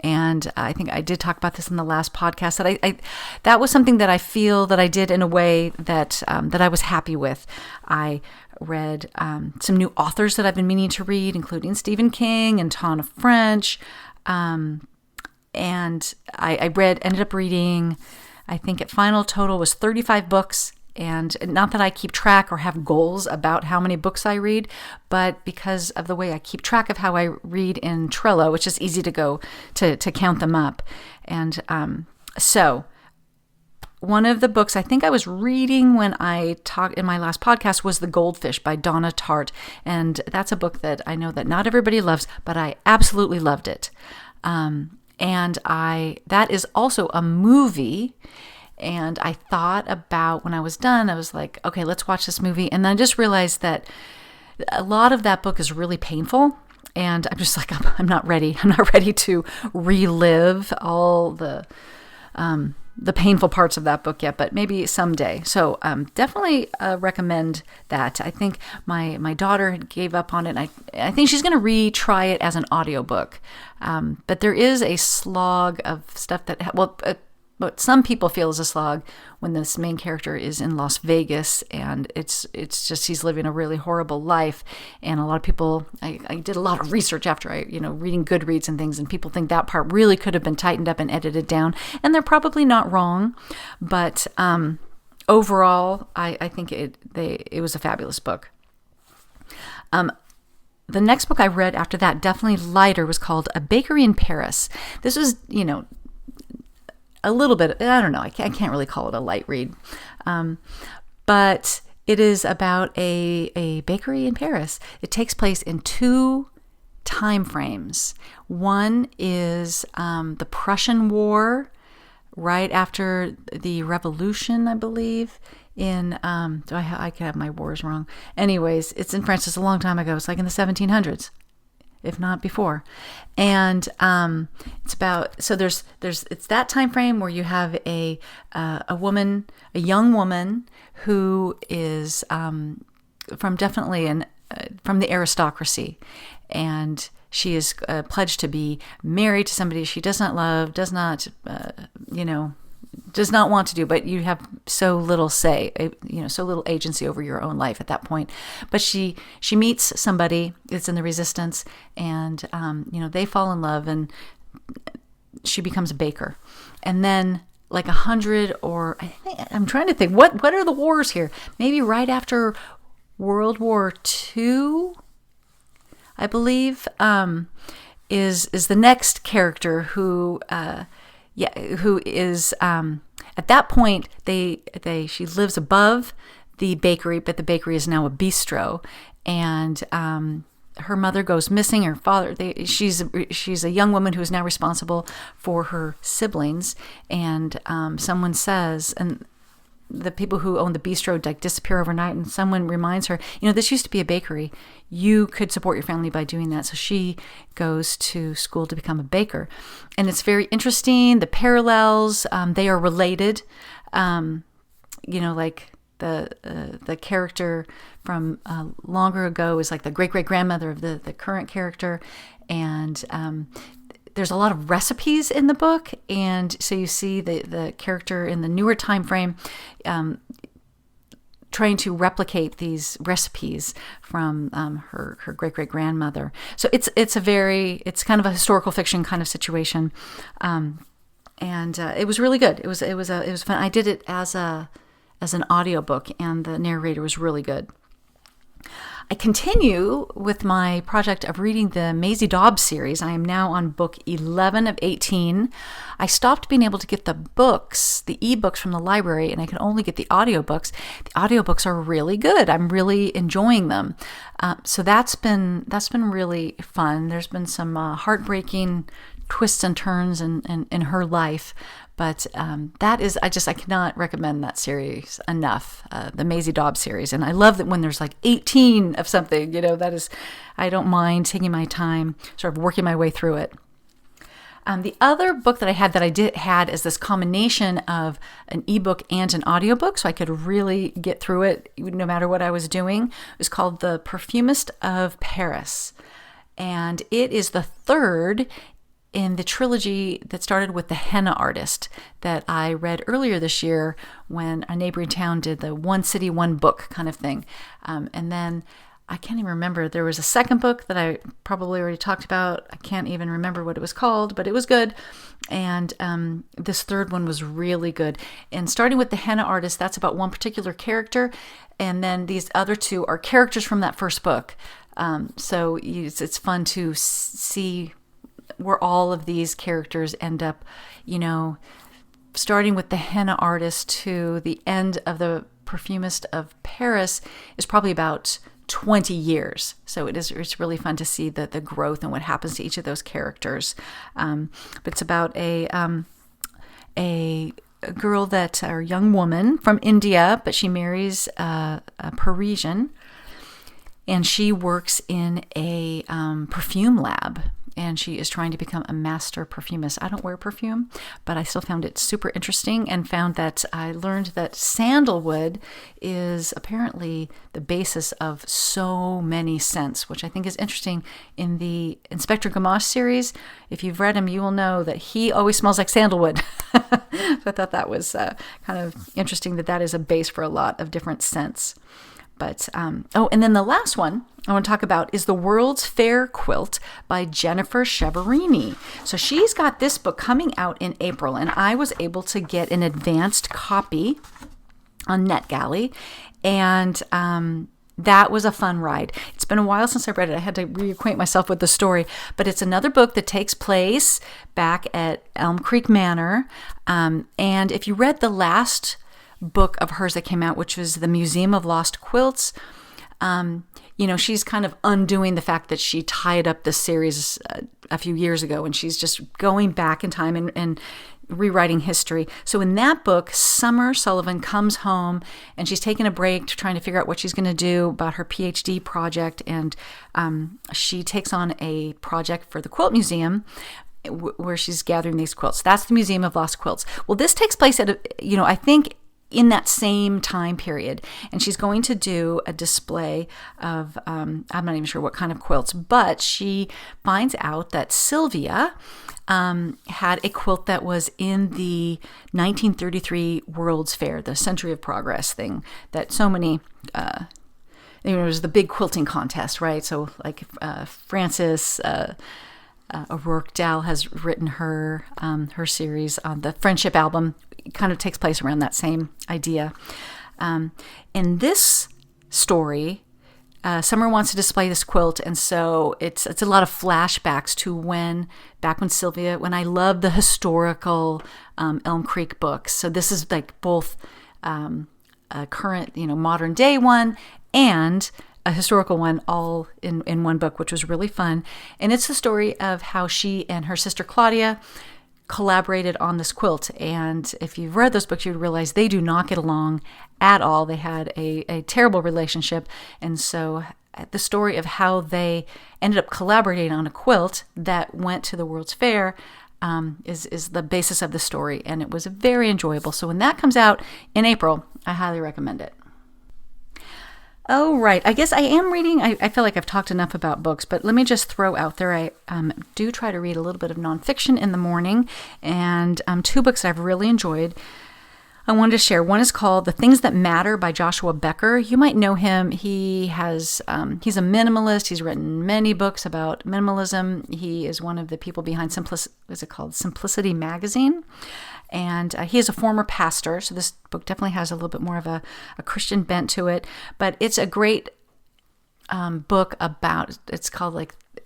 And I think I did talk about this in the last podcast, that that was something that I feel that I did in a way that I was happy with. I read some new authors that I've been meaning to read, including Stephen King and Tana French. And I ended up reading, I think at final total was 35 books. And not that I keep track or have goals about how many books I read, but because of the way I keep track of how I read in Trello, which is easy to go to count them up. And so one of the books I think I was reading when I talked in my last podcast was The Goldfish by Donna Tartt. And that's a book that I know that not everybody loves, but I absolutely loved it. And that is also a movie. And I thought about when I was done, I was like, okay, let's watch this movie. And then I just realized that a lot of that book is really painful. And I'm just like, I'm not ready. I'm not ready to relive all the painful parts of that book yet, but maybe someday. So definitely recommend that. I think my daughter gave up on it. And I think she's going to retry it as an audiobook. But there is a slog of stuff that, what some people feel is a slog when this main character is in Las Vegas, and it's just he's living a really horrible life. And a lot of people, I did a lot of research after reading Goodreads and things, and people think that part really could have been tightened up and edited down, and they're probably not wrong. But overall, I think it was a fabulous book. the next book I read after that, definitely lighter, was called A Bakery in Paris. This was, a little bit, I don't know, I can't really call it a light read. But it is about a bakery in Paris. It takes place in 2 time frames. One is the Prussian War, right after the Revolution, I believe. I could have my wars wrong. Anyways, it's in France. It's a long time ago. It's like in the 1700s, if not before. And it's about, so it's that time frame where you have a young woman who is from the aristocracy, and she is pledged to be married to somebody she does not love, does not want to do, but you have so little say, so little agency over your own life at that point. But she meets somebody that's in the resistance, and they fall in love, and she becomes a baker. And then like 100, or I'm trying to think, what are the wars here? Maybe right after World War II, I believe, is the next character who is at that point she lives above the bakery, but the bakery is now a bistro, and her mother goes missing. Her father, she's a young woman who is now responsible for her siblings, and someone says, and the people who own the bistro disappear overnight, and someone reminds her, this used to be a bakery. You could support your family by doing that. So she goes to school to become a baker. And it's very interesting. The parallels, they are related. Like the character from longer ago is like the great-great-grandmother of the current character. And there's a lot of recipes in the book, and so you see the character in the newer time frame trying to replicate these recipes from her great-great-grandmother. So it's kind of a historical fiction kind of situation, and it was really good. It was fun. I did it as an audiobook, and the narrator was really good. I continue with my project of reading the Maisie Dobbs series. I am now on book 11 of 18. I stopped being able to get the books, the ebooks from the library, and I can only get the audiobooks. The audiobooks are really good. I'm really enjoying them. So that's been really fun. There's been some heartbreaking twists and turns in her life. But that is, I cannot recommend that series enough, the Maisie Dobbs series. And I love that when there's like 18 of something, that is, I don't mind taking my time, sort of working my way through it. The other book that I had is this combination of an ebook and an audiobook, so I could really get through it no matter what I was doing. It was called The Perfumist of Paris. And it is the third in the trilogy that started with The Henna Artist that I read earlier this year when a neighboring town did the one city, one book kind of thing. And then I can't even remember. There was a second book that I probably already talked about. I can't even remember what it was called, but it was good. And this third one was really good. And starting with The Henna Artist, that's about one particular character. And then these other two are characters from that first book. So it's fun to see where all of these characters end up, starting with The Henna Artist to the end of The Perfumist of Paris is probably about 20 years. So it's really fun to see the growth and what happens to each of those characters. But it's about a girl or young woman from India, but she marries a Parisian, and she works in a perfume lab. And she is trying to become a master perfumist. I don't wear perfume, but I still found it super interesting, and I learned that sandalwood is apparently the basis of so many scents, which I think is interesting. In the Inspector Gamache series, if you've read him, you will know that he always smells like sandalwood. So I thought that was kind of interesting that is a base for a lot of different scents. But, and then the last one I want to talk about is The World's Fair Quilt by Jennifer Cheverini. So she's got this book coming out in April, and I was able to get an advanced copy on NetGalley. And that was a fun ride. It's been a while since I read it. I had to reacquaint myself with the story, but it's another book that takes place back at Elm Creek Manor. And if you read the last book of hers that came out, which was The Museum of Lost Quilts, she's kind of undoing the fact that she tied up this series a few years ago, and she's just going back in time and rewriting history. So in that book, Summer Sullivan comes home and she's taking a break to trying to figure out what she's going to do about her PhD project. And she takes on a project for the Quilt Museum where she's gathering these quilts. That's the Museum of Lost Quilts. Well, this takes place at, I think in that same time period. And she's going to do a display of, I'm not even sure what kind of quilts, but she finds out that Sylvia had a quilt that was in the 1933 World's Fair, the Century of Progress thing that so many, it was the big quilting contest, right? So like Frances O'Rourke Dahl has written her series on the Friendship album. It kind of takes place around that same idea. In this story, Summer wants to display this quilt, and so it's a lot of flashbacks to when Sylvia, when I love the historical Elm Creek books. So this is like both a current, modern day one and a historical one all in one book, which was really fun. And it's the story of how she and her sister Claudia collaborated on this quilt. And if you've read those books, you'd realize they do not get along at all. They had a terrible relationship. And so the story of how they ended up collaborating on a quilt that went to the World's Fair is the basis of the story. And it was very enjoyable. So when that comes out in April, I highly recommend it. Oh, right. I guess I am reading. I feel like I've talked enough about books, but let me just throw out there. I do try to read a little bit of nonfiction in the morning, and two books I've really enjoyed I wanted to share. One is called The Things That Matter by Joshua Becker. You might know him. He's a minimalist. He's written many books about minimalism. He is one of the people behind Simplicity Magazine. And he is a former pastor, so this book definitely has a little bit more of a Christian bent to it. But it's a great book about,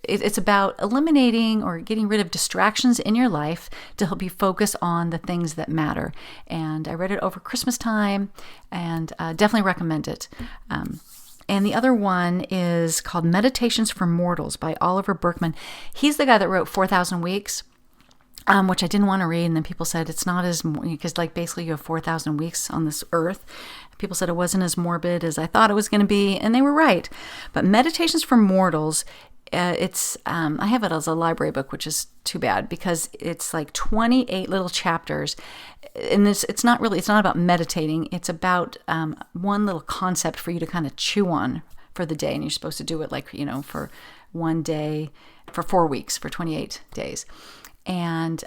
it's about eliminating or getting rid of distractions in your life to help you focus on the things that matter. And I read it over Christmas time and definitely recommend it. And the other one is called Meditations for Mortals by Oliver Burkeman. He's the guy that wrote 4,000 Weeks. Which I didn't want to read, and then people said it's not as, because basically you have 4,000 weeks on this earth. People said it wasn't as morbid as I thought it was going to be, and they were right. But Meditations for Mortals, I have it as a library book, which is too bad because it's like 28 little chapters, and it's not about meditating. It's about one little concept for you to kind of chew on for the day, and you're supposed to do it for one day, for 4 weeks, for 28 days. And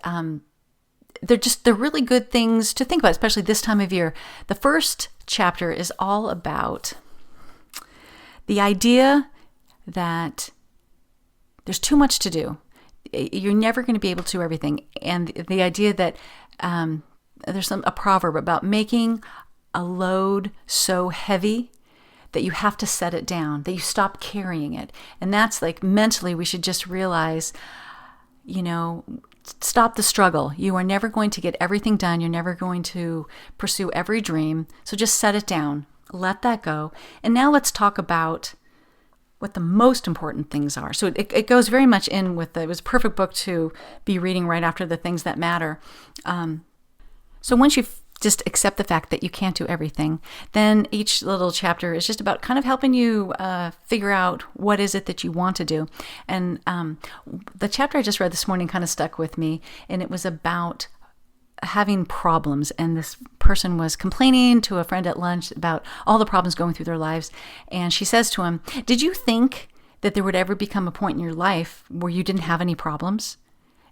they're really good things to think about, especially this time of year. The first chapter is all about the idea that there's too much to do. You're never going to be able to do everything. And the idea that there's a proverb about making a load so heavy that you have to set it down, that you stop carrying it. And that's mentally we should just realize, stop the struggle. You are never going to get everything done. You're never going to pursue every dream. So just set it down. Let that go. And now let's talk about what the most important things are. So it goes very much in with it was a perfect book to be reading right after The Things That Matter. So once you've just accept the fact that you can't do everything, then each little chapter is just about kind of helping you figure out what is it that you want to do. And the chapter I just read this morning kind of stuck with me, and it was about having problems. And this person was complaining to a friend at lunch about all the problems going through their lives. And she says to him, "Did you think that there would ever become a point in your life where you didn't have any problems?"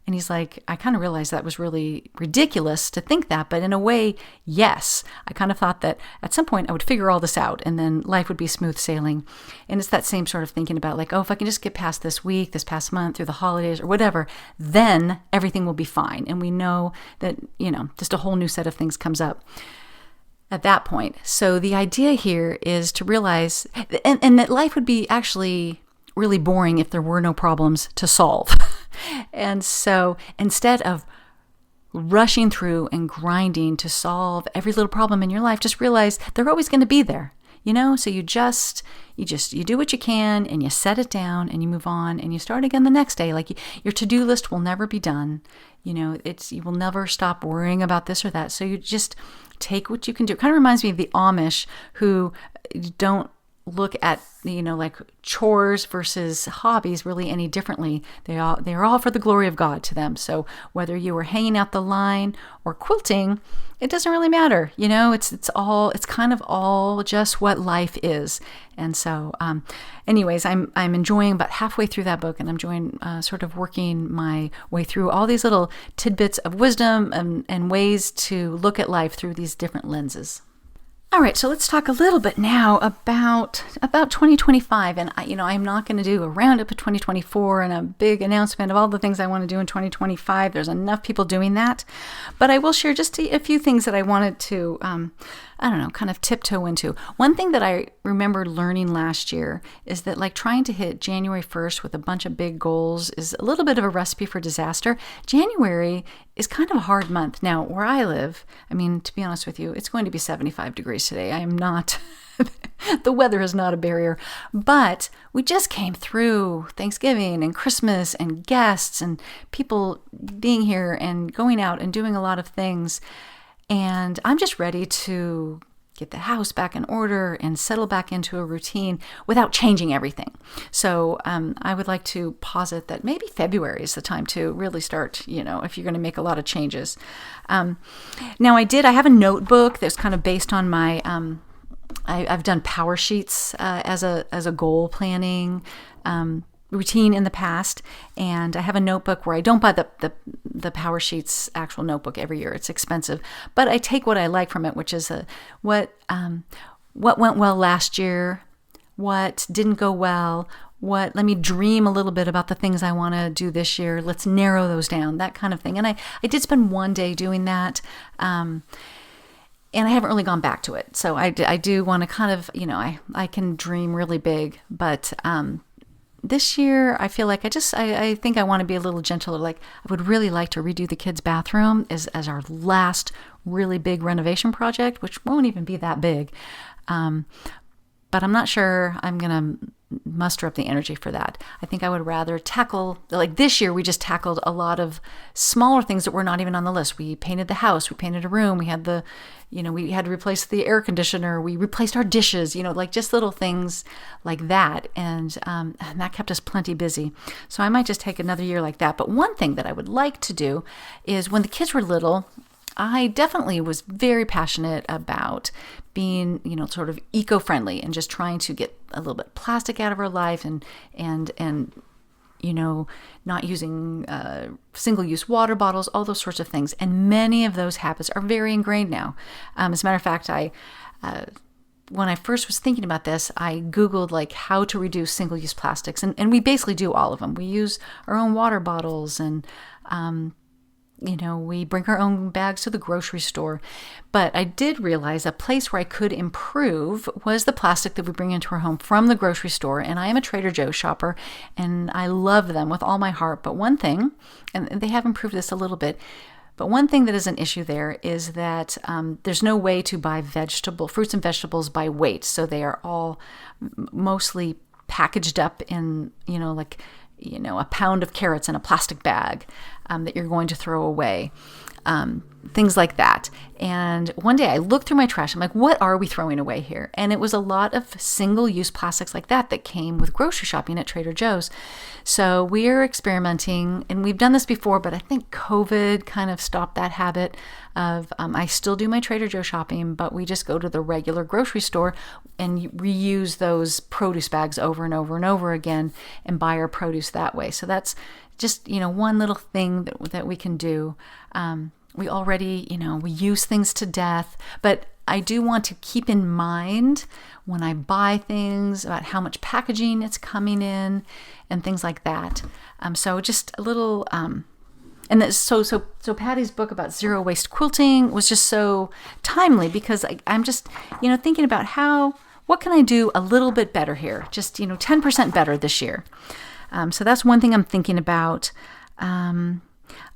And he's like, I kind of realized that was really ridiculous to think that, but in a way, yes. I kind of thought that at some point I would figure all this out and then life would be smooth sailing. And it's that same sort of thinking about if I can just get past this week, this past month, through the holidays or whatever, then everything will be fine. And we know that, just a whole new set of things comes up. at that point. So the idea here is to realize, and that life would be actually really boring if there were no problems to solve. And so instead of rushing through and grinding to solve every little problem in your life, just realize they're always going to be there. So you do what you can, and you set it down, and you move on, and you start again the next day. Like your to-do list will never be done. You will never stop worrying about this or that. So you just take what you can do. It kind of reminds me of the Amish, who don't look at like chores versus hobbies really any differently. They're all for the glory of God to them. So whether you were hanging out the line or quilting, it doesn't really matter. It's kind of all just what life is. And so anyways, I'm enjoying about halfway through that book, and I'm enjoying sort of working my way through all these little tidbits of wisdom and ways to look at life through these different lenses. All right, so let's talk a little bit now about 2025, and I'm not going to do a roundup of 2024 and a big announcement of all the things I want to do in 2025. There's enough people doing that, but I will share just a few things that I wanted to, kind of tiptoe into. One thing that I remember learning last year is that like trying to hit January 1st with a bunch of big goals is a little bit of a recipe for disaster. January is kind of a hard month. Now, where I live, to be honest with you, it's going to be 75 degrees today. I am not, the weather is not a barrier, but we just came through Thanksgiving and Christmas and guests and people being here and going out and doing a lot of things. And I'm just ready to get the house back in order and settle back into a routine without changing everything. So I would like to posit that maybe February is the time to really start, if you're going to make a lot of changes. Now I have a notebook that's kind of based on my, I've done power sheets as a goal planning routine in the past, and I have a notebook where I don't buy the Power Sheets actual notebook every year. It's expensive, but I take what I like from it, which is what went well last year, what didn't go well, let me dream a little bit about the things I want to do this year. Let's narrow those down, that kind of thing. And I did spend one day doing that. And I haven't really gone back to it. So I do want to kind of, I can dream really big, but this year, I feel like I think I want to be a little gentler. Like I would really like to redo the kids' bathroom as our last really big renovation project, which won't even be that big. But I'm not sure I'm going to muster up the energy for that. I think I would rather tackle, like this year, we just tackled a lot of smaller things that were not even on the list. We painted the house, we painted a room, we had we had to replace the air conditioner, we replaced our dishes, like just little things like that. And that kept us plenty busy. So I might just take another year like that. But one thing that I would like to do is when the kids were little, I definitely was very passionate about being, sort of eco-friendly and just trying to get a little bit of plastic out of our life and not using single-use water bottles, all those sorts of things. And many of those habits are very ingrained now. As a matter of fact, when I first was thinking about this, I Googled like how to reduce single-use plastics. And we basically do all of them. We use our own water bottles and we bring our own bags to the grocery store. But I did realize a place where I could improve was the plastic that we bring into our home from the grocery store. And I am a Trader Joe's shopper, and I love them with all my heart. But one thing, and they have improved this a little bit, but one thing that is an issue there is that there's no way to buy fruits and vegetables by weight. So they are all mostly packaged up in, a pound of carrots in a plastic bag that you're going to throw away, things like that. And one day I looked through my trash. I'm like, what are we throwing away here? And it was a lot of single-use plastics like that came with grocery shopping at Trader Joe's. So we're experimenting, and we've done this before, but I think COVID kind of stopped that habit of, I still do my Trader Joe shopping, but we just go to the regular grocery store and reuse those produce bags over and over and over again and buy our produce that way. So that's just, one little thing that we can do. We already, we use things to death, but I do want to keep in mind when I buy things about how much packaging it's coming in and things like that. So just a little So Patty's book about zero waste quilting was just so timely because I'm just, thinking about what can I do a little bit better here? Just, 10% better this year. So that's one thing I'm thinking about. I'm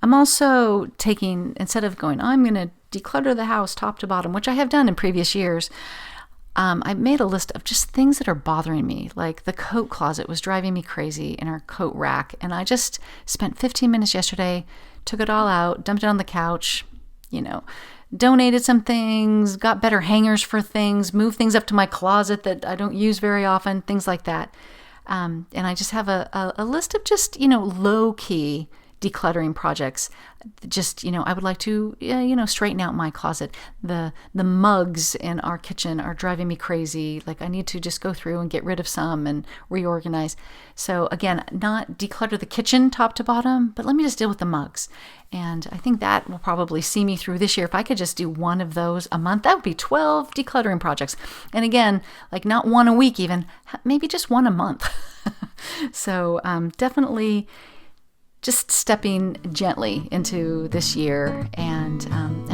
also taking, instead of going, I'm going to declutter the house top to bottom, which I have done in previous years, I made a list of just things that are bothering me. Like the coat closet was driving me crazy in our coat rack. And I just spent 15 minutes yesterday, took it all out, dumped it on the couch, donated some things, got better hangers for things, moved things up to my closet that I don't use very often, things like that. And I just have a list of just, low-key decluttering projects. Just, I would like to, straighten out my closet. The mugs in our kitchen are driving me crazy. Like I need to just go through and get rid of some and reorganize. So again, not declutter the kitchen top to bottom, but let me just deal with the mugs. And I think that will probably see me through this year. If I could just do one of those a month, that would be 12 decluttering projects. And again, like not one a week even, maybe just one a month. So definitely just stepping gently into this year, and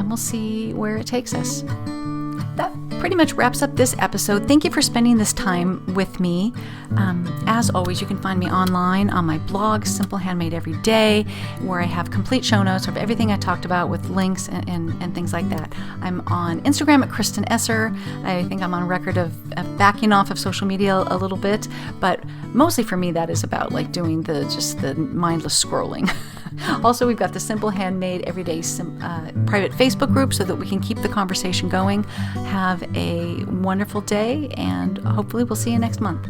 we'll see where it takes us. That pretty much wraps up this episode. Thank you for spending this time with me. As always, you can find me online on my blog, Simple Handmade Everyday, where I have complete show notes of everything I talked about with links and things like that. I'm on Instagram at Kristen Esser. I think I'm on record of backing off of social media a little bit, but mostly for me that is about like doing the mindless scrolling. Also, we've got the Simple Handmade Everyday private Facebook group so that we can keep the conversation going. Have a wonderful day, and hopefully we'll see you next month.